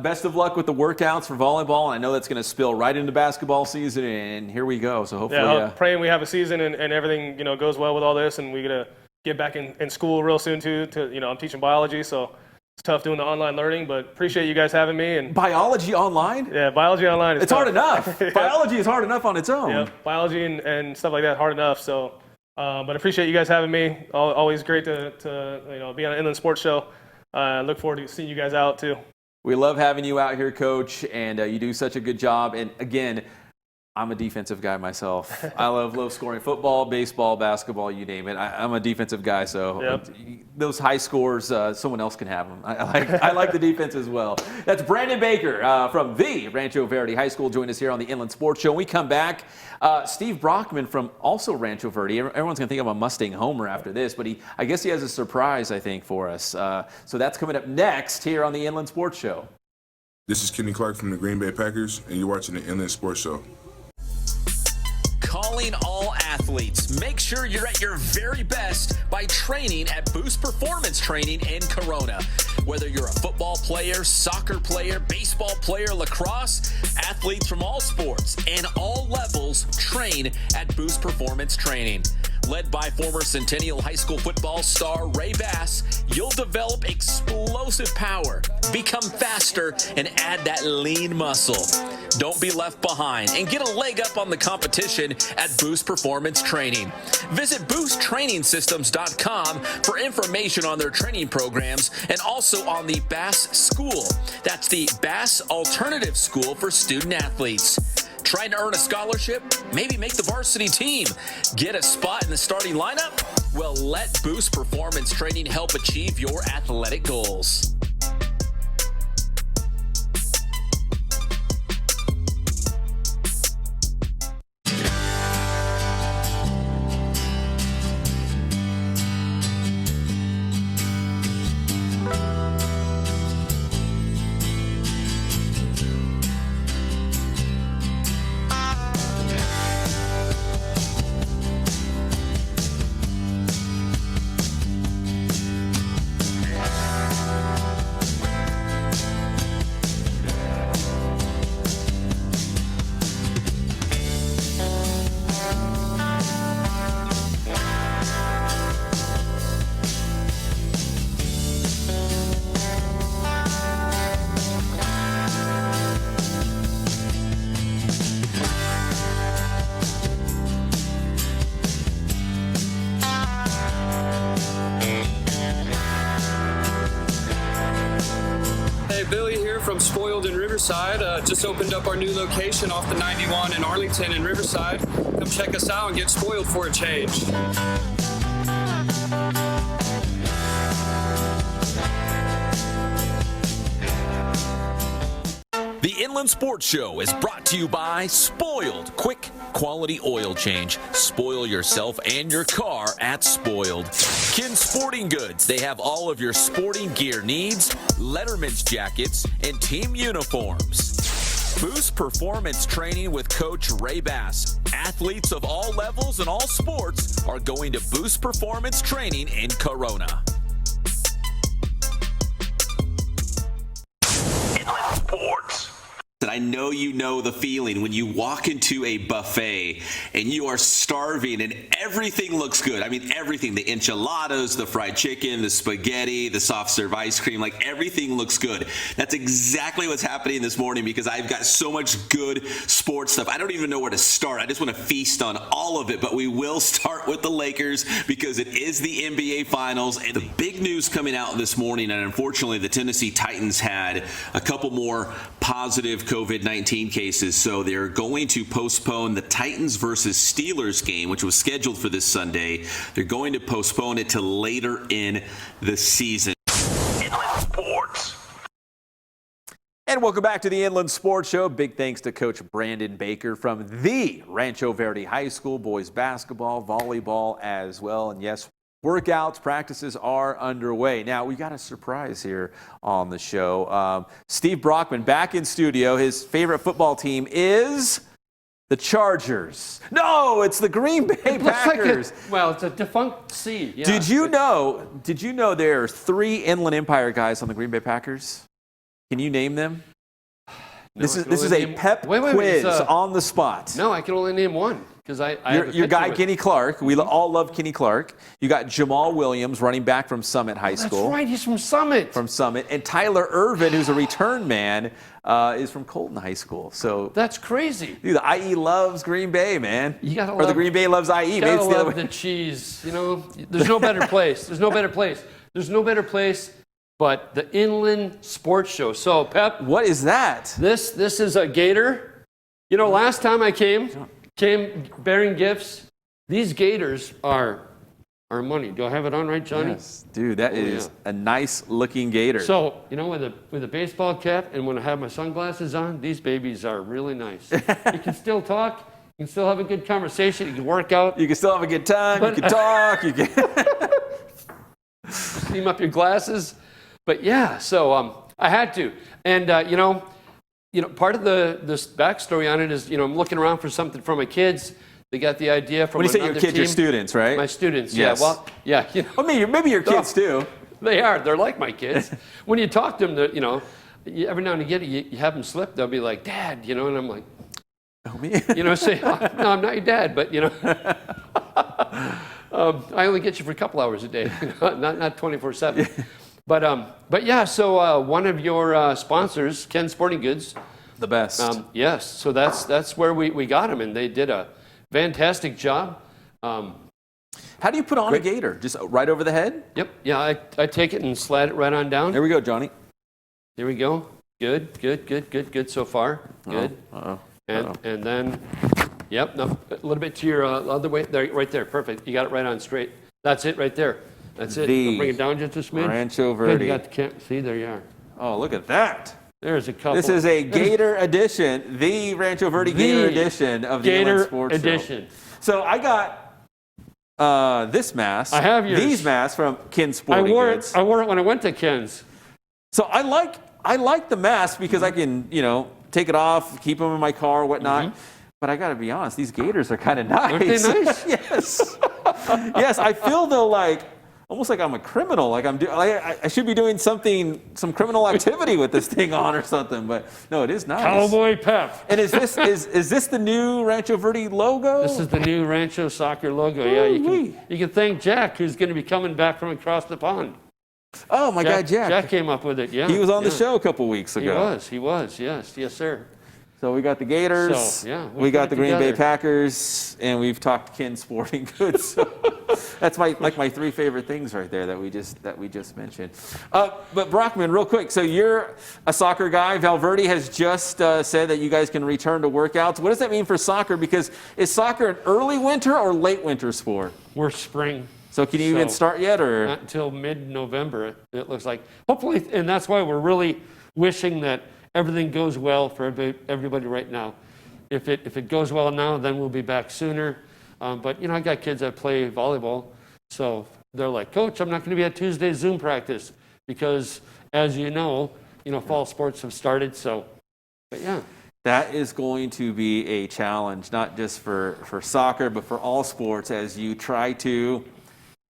[SPEAKER 1] Best of luck with the workouts for volleyball. I know that's going to spill right into basketball season, and here we go. So hopefully,
[SPEAKER 5] praying we have a season and everything goes well with all this, and we're gonna get back in school real soon too. I'm teaching biology, so it's tough doing the online learning, but appreciate you guys having me. And
[SPEAKER 1] biology online?
[SPEAKER 5] Yeah, biology online is
[SPEAKER 1] it's
[SPEAKER 5] tough.
[SPEAKER 1] Hard enough. Yeah. Biology is hard enough on its own.
[SPEAKER 5] Yeah, biology and stuff like that hard enough. So, but appreciate you guys having me. Always great to be on an Inland Sports Show. Look forward to seeing you guys out too.
[SPEAKER 1] We love having you out here, Coach, and you do such a good job. And again, I'm a defensive guy myself. I love low-scoring football, baseball, basketball, you name it. I'm a defensive guy, so those high scores, someone else can have them. I like the defense as well. That's Brandon Baker from the Rancho Verde High School. Join us here on the Inland Sports Show. When we come back, Steve Brockman from also Rancho Verde. Everyone's going to think I'm a Mustang homer after this, but I guess he has a surprise, I think, for us. So that's coming up next here on the Inland Sports Show.
[SPEAKER 6] This is Kenny Clark from the Green Bay Packers, and you're watching the Inland Sports Show.
[SPEAKER 4] Calling all athletes. Make sure you're at your very best by training at Boost Performance Training in Corona. Whether you're a football player, soccer player, baseball player, lacrosse, athletes from all sports and all levels train at Boost Performance Training. Led by former Centennial High School football star Ray Bass, you'll develop explosive power, become faster, and add that lean muscle. Don't be left behind and get a leg up on the competition at Boost Performance Training. Visit boosttrainingsystems.com for information on their training programs and also on the Bass School. That's the Bass Alternative School for student athletes. Trying to earn a scholarship? Maybe make the varsity team? Get a spot in the starting lineup? Well, let Boost Performance Training help achieve your athletic goals.
[SPEAKER 7] Billy here from Spoiled in Riverside. Just opened up our new location off the 91 in Arlington and Riverside. Come check us out and get spoiled for a change.
[SPEAKER 4] The Inland Sports Show is brought to you by Spoiled. Quick, quality oil change. Spoil yourself and your car at Spoiled. Kin Sporting Goods. They have all of your sporting gear needs, Letterman's jackets, and team uniforms. Boost Performance Training with Coach Ray Bass. Athletes of all levels and all sports are going to Boost Performance Training in Corona. Inland Sports. I know you know the feeling when you walk into a buffet and you are starving and everything looks good. I mean, everything, the enchiladas, the fried chicken, the spaghetti, the soft serve ice cream, like everything looks good. That's exactly what's happening this morning because I've got so much good sports stuff. I don't even know where to start. I just want to feast on all of it, but we will start with the Lakers because it is the NBA Finals. And the big news coming out this morning, and unfortunately the Tennessee Titans had a couple more positive COVID-19 cases, so they're going to postpone the Titans versus Steelers game, which was scheduled for this Sunday. They're going to postpone it to later in the season. Inland Sports.
[SPEAKER 1] And welcome back to the Inland Sports Show. Big thanks to Coach Brandon Baker from the Rancho Verde High School, boys basketball, volleyball as well. And yes, workouts, practices are underway. Now, we got a surprise here on the show. Steve Brockman back in studio. His favorite football team is the Chargers. No, it's the Green Bay Packers.
[SPEAKER 8] It's a defunct seed. Yeah.
[SPEAKER 1] Did you know there are 3 Inland Empire guys on the Green Bay Packers? Can you name them?
[SPEAKER 8] No,
[SPEAKER 1] this is a pep quiz on the spot.
[SPEAKER 8] No, I can only name one.
[SPEAKER 1] Your guy, Kenny Clark. We all love Kenny Clark. You got Jamal Williams, running back from Summit High School.
[SPEAKER 8] That's right, he's from Summit.
[SPEAKER 1] And Tyler Irvin, who's a return man, is from Colton High School. So
[SPEAKER 8] that's crazy.
[SPEAKER 1] Dude, the IE loves Green Bay, man.
[SPEAKER 8] Or
[SPEAKER 1] the Green Bay loves IE.
[SPEAKER 8] You gotta love the cheese. You know, there's no better place. There's no better place but the Inland Sports Show. So, Pep,
[SPEAKER 1] what is that?
[SPEAKER 8] This is a gaiter. You know, last time I came bearing gifts. These gaiters are money. Do I have it on right, Johnny?
[SPEAKER 1] Yes, dude, that is a nice looking gaiter.
[SPEAKER 8] So, you know, with a baseball cap and when I have my sunglasses on, these babies are really nice. You can still talk. You can still have a good conversation. You can work out.
[SPEAKER 1] You can still have a good time. You can talk. You can
[SPEAKER 8] steam up your glasses. But yeah, so I had to. And, you know, part of this backstory on it is, you know, I'm looking around for something for my kids. They got the idea from
[SPEAKER 1] when you say your
[SPEAKER 8] another
[SPEAKER 1] kids,
[SPEAKER 8] team.
[SPEAKER 1] your students, right?
[SPEAKER 8] My students,
[SPEAKER 1] Yes.
[SPEAKER 8] yeah. Well, yeah. You know,
[SPEAKER 1] Well, maybe your kids too.
[SPEAKER 8] they are. They're like my kids. When you talk to them, you know, every now and again you have them slip. They'll be like, "Dad," you know, and I'm like,
[SPEAKER 1] "Oh, me?"
[SPEAKER 8] You know, say, "Oh, no, I'm not your dad," but you know, I only get you for a couple hours a day, not 24/7. But yeah. So one of your sponsors, Ken Sporting Goods,
[SPEAKER 1] the best.
[SPEAKER 8] Yes. So that's where we got them, and they did a fantastic job.
[SPEAKER 1] How do you put on a gaiter? Just right over the head?
[SPEAKER 8] Yep. Yeah, I take it and slide it right on down.
[SPEAKER 1] There we go, Johnny.
[SPEAKER 8] There we go. Good so far. Good. And then, yep, no, a little bit to your other way. There, right there. Perfect. You got it right on straight. That's it right there. That's it. I'll bring it down just a smidge.
[SPEAKER 1] Rancho Verde.
[SPEAKER 8] Good, you got the see, there you are.
[SPEAKER 1] Oh, look at that.
[SPEAKER 8] There's a couple.
[SPEAKER 1] This is a gaiter edition, the Rancho Verde gaiter edition of the Inland Sports
[SPEAKER 8] edition.
[SPEAKER 1] Show. So I got this mask.
[SPEAKER 8] I have yours.
[SPEAKER 1] These masks from Ken Sporting Goods.
[SPEAKER 8] I wore it when I went to Ken's.
[SPEAKER 1] So I like the mask because I can, you know, take it off, keep them in my car, whatnot. Mm-hmm. But I got to be honest, these gaiters are kind of nice.
[SPEAKER 8] Aren't they nice?
[SPEAKER 1] Yes. Yes, I feel though like almost like I'm a criminal. Like I should be doing some criminal activity with this thing on or something. But no, it is nice.
[SPEAKER 8] Cowboy Pep.
[SPEAKER 1] And is this the new Rancho Verde logo?
[SPEAKER 8] This is the new Rancho soccer logo. Yeah, you can thank Jack, who's going to be coming back from across the pond.
[SPEAKER 1] Oh my God, Jack!
[SPEAKER 8] Jack came up with it. Yeah,
[SPEAKER 1] he was on the show a couple weeks ago.
[SPEAKER 8] He was. Yes, sir.
[SPEAKER 1] So we got the Gators,
[SPEAKER 8] So, yeah,
[SPEAKER 1] we got the Green Bay
[SPEAKER 8] together.
[SPEAKER 1] Packers, and we've talked Ken Sporting Goods. So that's my three favorite things right there that we just mentioned. But Brockman, real quick. So you're a soccer guy. Valverde has just said that you guys can return to workouts. What does that mean for soccer? Because is soccer an early winter or late winter sport?
[SPEAKER 8] We're spring.
[SPEAKER 1] So can you even start yet, or
[SPEAKER 8] not until mid-November? It looks like. Hopefully, and that's why we're really wishing that everything goes well for everybody right now. If it goes well now, then we'll be back sooner. But you know, I got kids that play volleyball, so they're like, "Coach, I'm not going to be at Tuesday Zoom practice because, as you know, fall sports have started." So, but yeah.
[SPEAKER 1] That is going to be a challenge, not just for soccer, but for all sports as you try to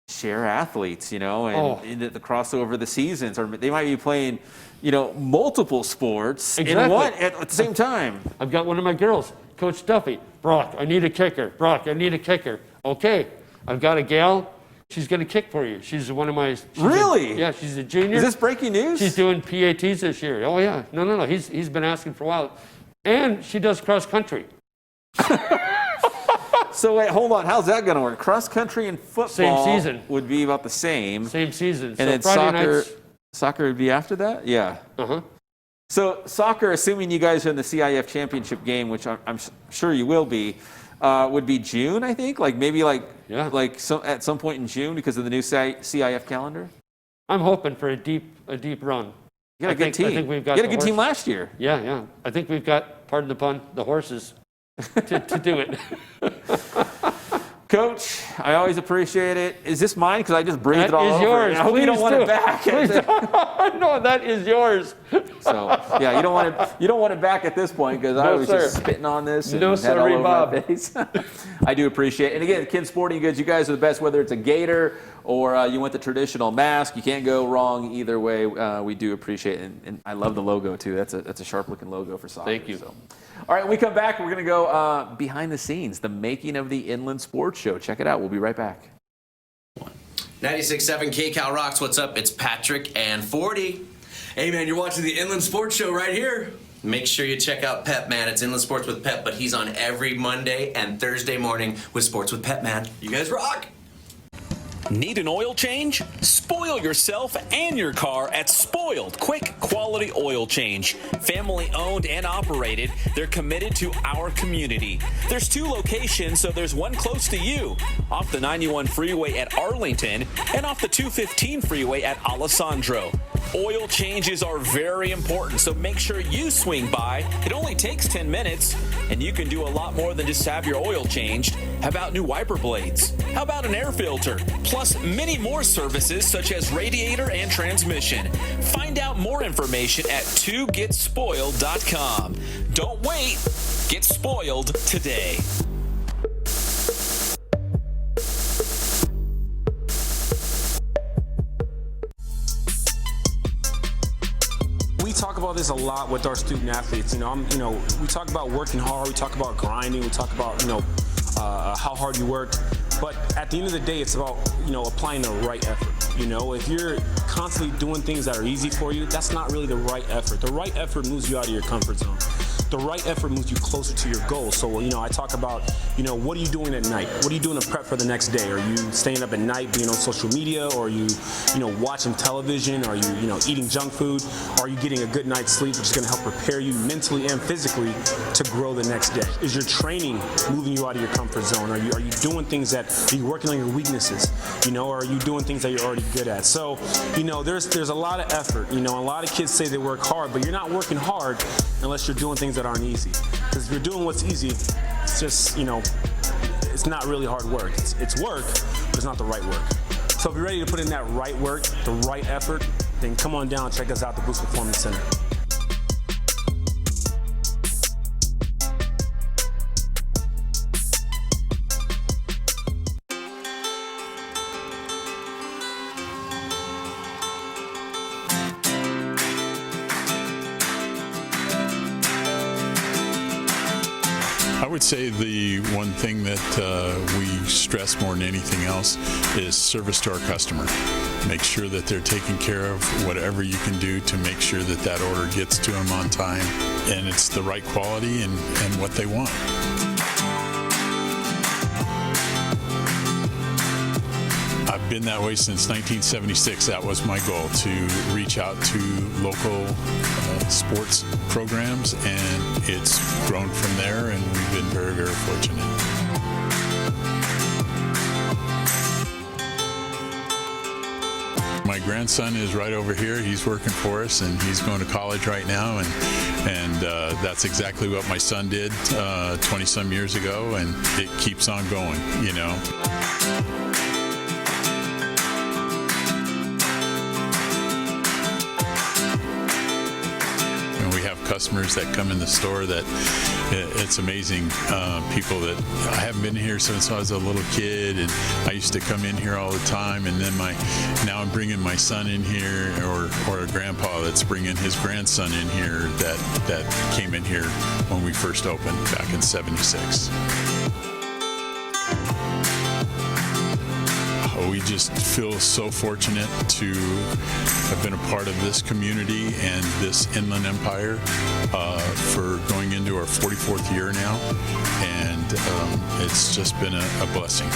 [SPEAKER 1] share athletes, and the crossover the seasons, or they might be playing, multiple sports in one at the same time.
[SPEAKER 8] I've got one of my girls, Coach Duffy. Brock, I need a kicker. Brock, I need a kicker. Okay, I've got a gal. She's going to kick for you. She's one of my.
[SPEAKER 1] Really?
[SPEAKER 8] Yeah, she's a junior.
[SPEAKER 1] Is this breaking news?
[SPEAKER 8] She's doing PATs this year. Oh yeah. No. He's been asking for a while, and she does cross country.
[SPEAKER 1] So wait, hold on. How's that going to work? Cross country and football
[SPEAKER 8] same season
[SPEAKER 1] would be about the same.
[SPEAKER 8] Same season.
[SPEAKER 1] And
[SPEAKER 8] so
[SPEAKER 1] then
[SPEAKER 8] Friday
[SPEAKER 1] soccer would be after that? Yeah.
[SPEAKER 8] Uh-huh.
[SPEAKER 1] So soccer, assuming you guys are in the CIF championship game, which I'm sure you will be, would be June, I think? At some point in June because of the new CIF calendar?
[SPEAKER 8] I'm hoping for a deep run.
[SPEAKER 1] You got a good team.
[SPEAKER 8] I think we've got
[SPEAKER 1] you had a good team last year.
[SPEAKER 8] Yeah. I think we've got, pardon the pun, the horses to do it.
[SPEAKER 1] Coach, I always appreciate it. Is this mine? Because I just breathed it all over.
[SPEAKER 8] Yours.
[SPEAKER 1] I hope you don't want it back.
[SPEAKER 8] No, that is yours.
[SPEAKER 1] So yeah, you don't want it back at this point because I was just spitting on this and had all over my face. I do appreciate it. And again, Ken Sporting Goods, you guys are the best. Whether it's a gaiter or you want the traditional mask, you can't go wrong either way. We do appreciate it, and I love the logo too. That's a sharp looking logo for soccer.
[SPEAKER 8] Thank you.
[SPEAKER 1] So. All right, when we come back, we're going to go behind the scenes, the making of the Inland Sports Show. Check it out. We'll be right back.
[SPEAKER 9] 96.7 KCal Rocks. What's up? It's Patrick and 40. Hey, man, you're watching the Inland Sports Show right here. Make sure you check out Pep, man. It's Inland Sports with Pep, but he's on every Monday and Thursday morning with Sports with Pep, man. You guys rock.
[SPEAKER 4] Need an oil change? Spoil yourself and your car at Spoiled Quick Quality Oil Change. Family owned and operated, they're committed to our community. There's 2 locations, so there's one close to you, off the 91 freeway at Arlington and off the 215 freeway at Alessandro. Oil changes are very important, so make sure you swing by. It only takes 10 minutes, and you can do a lot more than just have your oil changed. How about new wiper blades? How about an air filter? Plus many more services such as radiator and transmission. Find out more information at 2getspoiled.com. Don't wait. Get spoiled today.
[SPEAKER 3] We talk about this a lot with our student athletes. We talk about working hard, we talk about grinding, we talk about, how hard you work. But at the end of the day, it's about, applying the right effort. If you're constantly doing things that are easy for you, that's not really the right effort. The right effort moves you out of your comfort zone. The right effort moves you closer to your goal. So, I talk about, what are you doing at night? What are you doing to prep for the next day? Are you staying up at night being on social media? Or are you, watching television? Are you, eating junk food? Are you getting a good night's sleep, which is going to help prepare you mentally and physically to grow the next day? Is your training moving you out of your comfort zone? Are you doing things are you working on your weaknesses? Or are you doing things that you're already good at? So, there's a lot of effort. A lot of kids say they work hard, but you're not working hard unless you're doing things that aren't easy. Because if you're doing what's easy, it's just, it's not really hard work. It's work, but it's not the right work. So if you're ready to put in that right work, the right effort, then come on down and check us out at the Boost Performance Center.
[SPEAKER 10] I would say the one thing that we stress more than anything else is service to our customer. Make sure that they're taking care of whatever you can do to make sure that that order gets to them on time and it's the right quality and what they want. I've been that way since 1976. That was my goal, to reach out to local sports programs, and it's grown from there, and we've been very, very fortunate. My grandson is right over here. He's working for us, and he's going to college right now, and that's exactly what my son did 20-some years ago, and it keeps on going, Customers that come in the store that it's amazing. People that I haven't been here since I was a little kid, and I used to come in here all the time, and then now I'm bringing my son in here, or a grandpa that's bringing his grandson in here that came in here when we first opened back in '76. We just feel so fortunate to have been a part of this community and this Inland Empire for going into our 44th year now, and it's just been a blessing.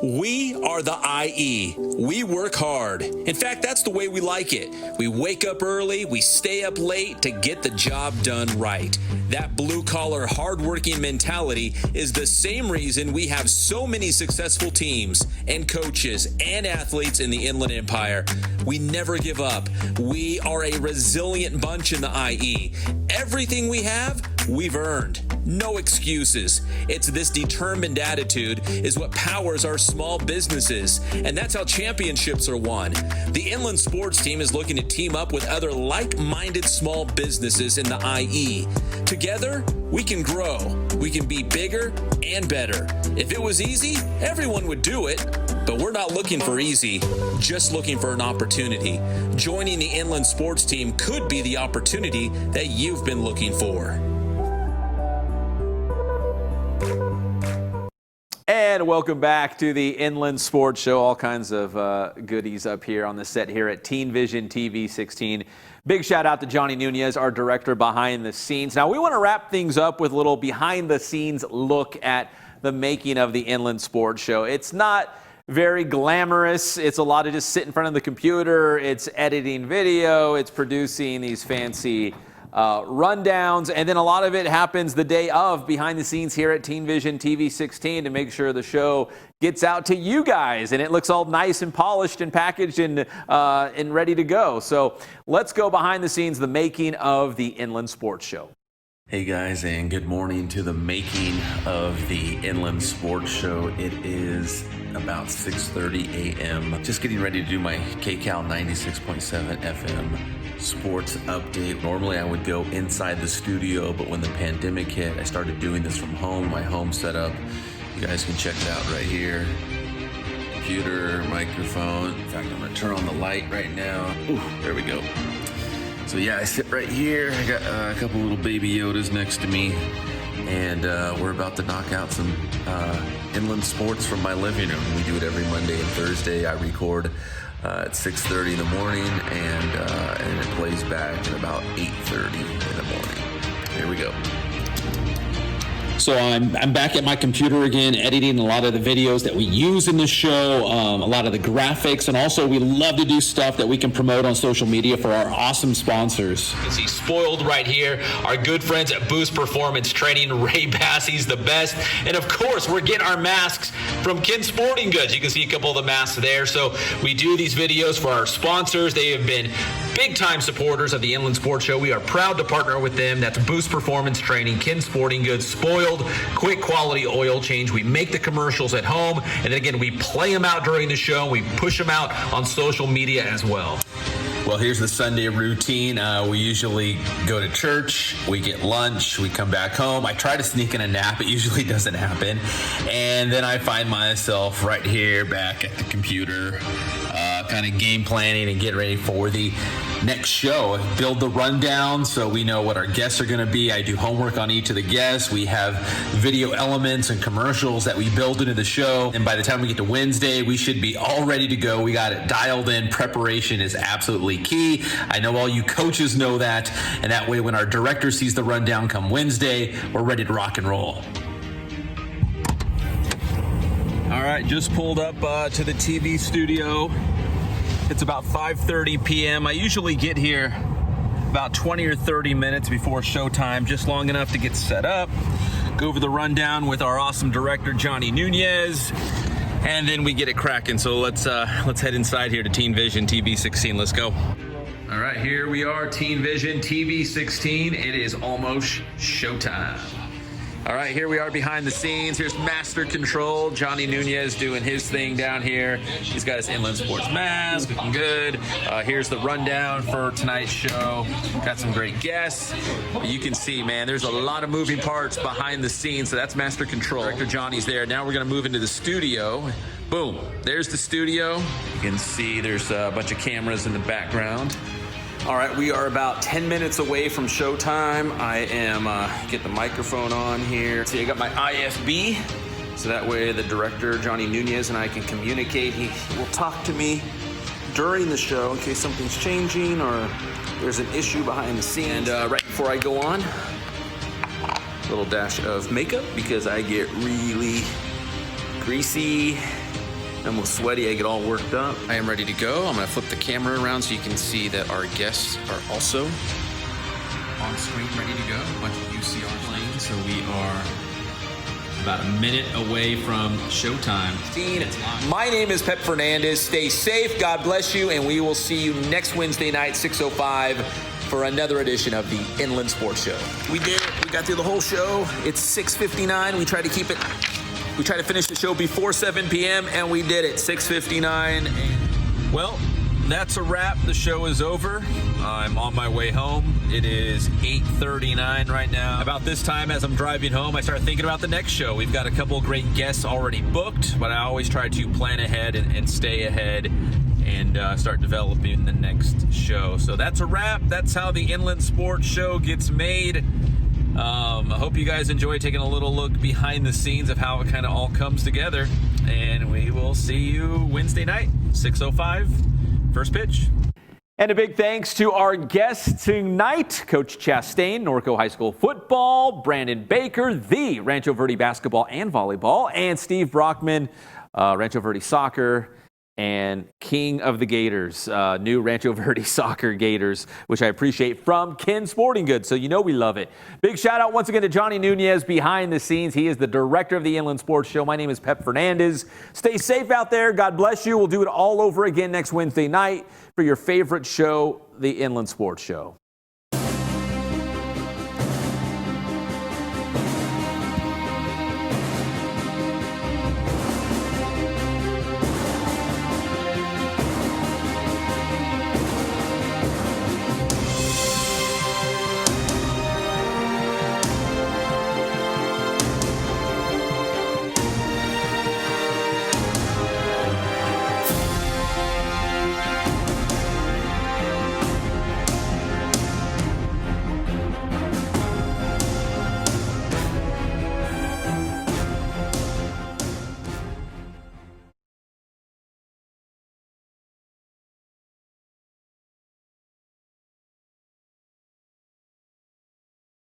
[SPEAKER 4] We are the IE. We work hard. In fact, that's the way we like it. We wake up early, we stay up late to get the job done right. That blue-collar, hard-working mentality is the same reason we have so many successful teams and coaches and athletes in the Inland Empire. We never give up. We are a resilient bunch in the IE. Everything we have, we've earned. No excuses. It's this determined attitude is what powers our small businesses, and that's how championships are won. The Inland Sports Team is looking to team up with other like-minded small businesses in the IE. Together, we can grow. We can be bigger and better. If it was easy, everyone would do it. But we're not looking for easy, just looking for an opportunity. Joining the Inland Sports Team could be the opportunity that you've been looking for.
[SPEAKER 1] And welcome back to the Inland Sports Show. All kinds of goodies up here on the set here at Teen Vision TV 16. Big shout out to Johnny Nunez, our director behind the scenes. Now we want to wrap things up with a little behind the scenes look at the making of the Inland Sports Show. It's not very glamorous. It's a lot of just sit in front of the computer. It's editing video. It's producing these fancy rundowns. And then a lot of it happens the day of behind the scenes here at Teen Vision TV 16 to make sure the show gets out to you guys and it looks all nice and polished and packaged and ready to go. So let's go behind the scenes, the making of the Inland Sports Show.
[SPEAKER 9] Hey guys, and good morning to the making of the Inland Sports Show. It is about 6:30 a.m. Just getting ready to do my KCAL 96.7 FM sports update. Normally I would go inside the studio, but when the pandemic hit, I started doing this from home, my home setup. You guys can check it out right here. Computer, microphone. In fact, I'm gonna turn on the light right now. Ooh, there we go. So yeah, I sit right here. I got a couple little baby Yodas next to me, and we're about to knock out some inland sports from my living room. We do it every Monday and Thursday. I record at 6:30 in the morning, and it plays back at about 8:30 in the morning. Here we go.
[SPEAKER 11] So I'm back at my computer again, editing a lot of the videos that we use in the show, a lot of the graphics, and also we love to do stuff that we can promote on social media for our awesome sponsors.
[SPEAKER 4] You can see Spoiled right here, our good friends at Boost Performance Training, Ray Bassey's the best, and of course we're getting our masks from Ken Sporting Goods. You can see a couple of the masks there. So we do these videos for our sponsors. They have been big time supporters of the Inland Sports Show. We are proud to partner with them. That's Boost Performance Training, Ken Sporting Goods, Spoiled, quick quality oil change. We make the commercials at home, and then again we play them out during the show. We push them out on social media as well.
[SPEAKER 9] Well, here's the Sunday routine. We usually go to church, we get lunch, we come back home. I try to sneak in a nap. It usually doesn't happen. And then I find myself right here back at the computer, kind of game planning and getting ready for the next show. I build the rundown so we know what our guests are going to be. I do homework on each of the guests. We have video elements and commercials that we build into the show. And by the time we get to Wednesday, we should be all ready to go. We got it dialed in. Preparation is absolutely key. I know all you coaches know that. And that way, when our director sees the rundown come Wednesday, we're ready to rock and roll.
[SPEAKER 1] All right, just pulled up to the TV studio. It's about 5:30 p.m. I usually get here about 20 or 30 minutes before showtime, just long enough to get set up, go over the rundown with our awesome director, Johnny Nunez, and then we get it cracking. So let's head inside here to Teen Vision TV 16. Let's go. All right, here we are, Teen Vision TV 16. It is almost showtime. All right, here we are behind the scenes. Here's Master Control, Johnny Nunez doing his thing down here. He's got his Inland Sports mask, looking good. Here's the rundown for tonight's show. Got some great guests. You can see, man, there's a lot of moving parts behind the scenes. So that's Master Control. Director Johnny's there. Now we're gonna move into the studio. Boom, there's the studio. You can see there's a bunch of cameras in the background. All right, we are about 10 minutes away from showtime. I am, get the microphone on here. See, I got my IFB, so that way the director, Johnny Nunez, and I can communicate. He will talk to me during the show in case something's changing or there's an issue behind the scenes. And right before I go on, a little dash of makeup because I get really greasy, almost sweaty. I get all worked up. I am ready to go. I'm gonna flip the camera around so you can see that our guests are also on screen, ready to go. A bunch of UCR planes. So we are about a minute away from showtime. My name is Pep Fernandez. Stay safe. God bless you. And we will see you next Wednesday night, 6:05, for another edition of the Inland Sports Show. We did it. We got through the whole show. It's 6:59. We tried to keep it. We tried to finish the show before 7 p.m. and we did it, 6:59. Well, that's a wrap. The show is over. I'm on my way home. It is 8:39 right now. About this time as I'm driving home, I start thinking about the next show. We've got a couple of great guests already booked, but I always try to plan ahead and stay ahead and start developing the next show. So that's a wrap. That's how the Inland Sports Show gets made. I hope you guys enjoy taking a little look behind the scenes of how it kind of all comes together. And we will see you Wednesday night, 6:05, first pitch. And a big thanks to our guests tonight, Coach Chastain, Norco High School football, Brandon Baker, the Rancho Verde basketball and volleyball, and Steve Brockman, Rancho Verde soccer, and King of the Gators, new Rancho Verde soccer Gators, which I appreciate, from Ken Sporting Goods. So you know we love it. Big shout out once again to Johnny Nunez behind the scenes. He is the director of the Inland Sports Show. My name is Pep Fernandez. Stay safe out there. God bless you. We'll do it all over again next Wednesday night for your favorite show, the Inland Sports Show.